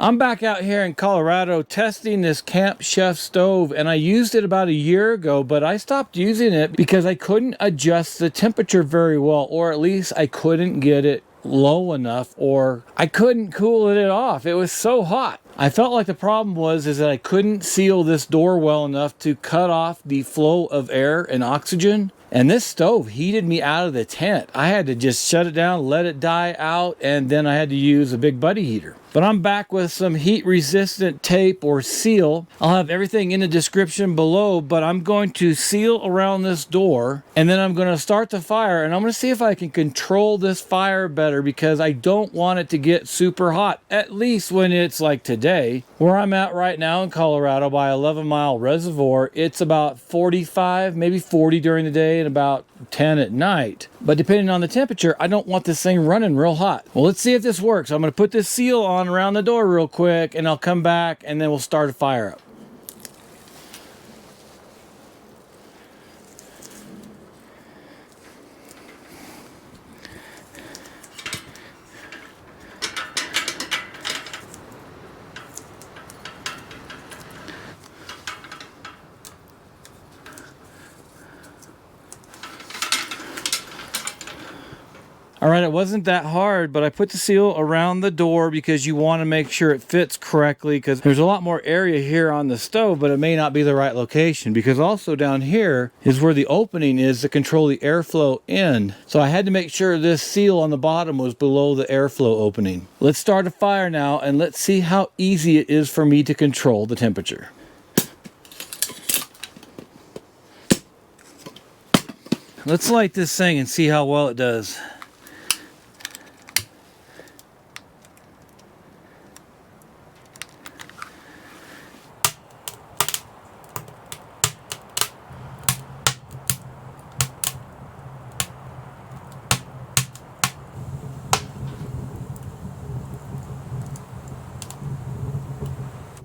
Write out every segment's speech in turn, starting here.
I'm back out here in Colorado testing this Camp Chef stove, and I used it about a year ago, but I stopped using it because I couldn't adjust the temperature very well, or at least I couldn't get it low enough, or I couldn't cool it off. It was so hot. I felt like the problem was that I couldn't seal this door well enough to cut off the flow of air and oxygen. And this stove heated me out of the tent. I had to just shut it down, let it die out, and then I had to use a big buddy heater. But I'm back with some heat resistant tape or seal. I'll have everything in the description below, but I'm going to seal around this door, and then I'm going to start the fire, and I'm going to see if I can control this fire better, because I don't want it to get super hot, at least when it's like today. Where I'm at right now in Colorado by 11 Mile Reservoir, it's about 45, maybe 40 during the day and about 10 at night. But depending on the temperature, I don't want this thing running real hot. Well, let's see if this works. I'm going to put this seal on around the door real quick, and I'll come back and then we'll start a fire up. All right, it wasn't that hard, but I put the seal around the door because you want to make sure it fits correctly, because there's a lot more area here on the stove, but it may not be the right location, because also down here is where the opening is to control the airflow in. So I had to make sure this seal on the bottom was below the airflow opening. Let's start a fire now, and let's see how easy it is for me to control the temperature. Let's light this thing and see how well it does.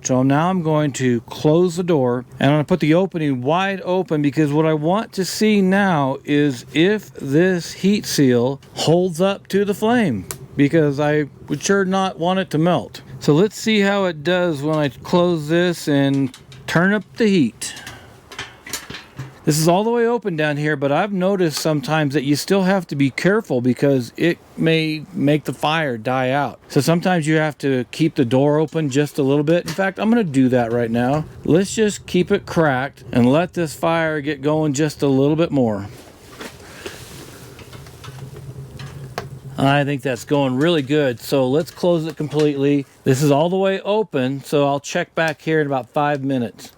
So now I'm going to close the door, and I'm going to put the opening wide open, because what I want to see now is if this heat seal holds up to the flame, because I would sure not want it to melt. So let's see how it does when I close this and turn up the heat. This is all the way open down here, but I've noticed sometimes that you still have to be careful because it may make the fire die out. So sometimes you have to keep the door open just a little bit. In fact, I'm going to do that right now. Let's just keep it cracked and let this fire get going just a little bit more. I think that's going really good. So let's close it completely. This is all the way open, so I'll check back here in about 5 minutes.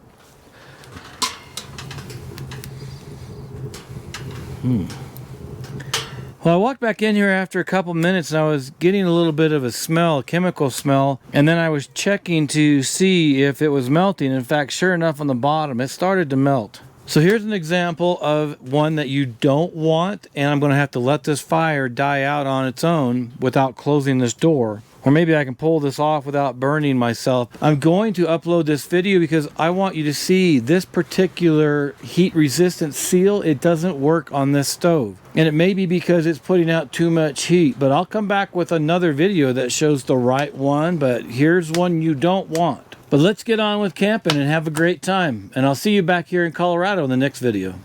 Well, I walked back in here after a couple minutes, and I was getting a little bit of a smell, a chemical smell, and then I was checking to see if it was melting. In fact, sure enough, on the bottom it started to melt. So here's an example of one that you don't want, and I'm going to have to let this fire die out on its own without closing this door. Or maybe I can pull this off without burning myself. I'm going to upload this video because I want you to see this particular heat resistant seal. It doesn't work on this stove. And it may be because it's putting out too much heat, but I'll come back with another video that shows the right one, but here's one you don't want. But let's get on with camping and have a great time. And I'll see you back here in Colorado in the next video.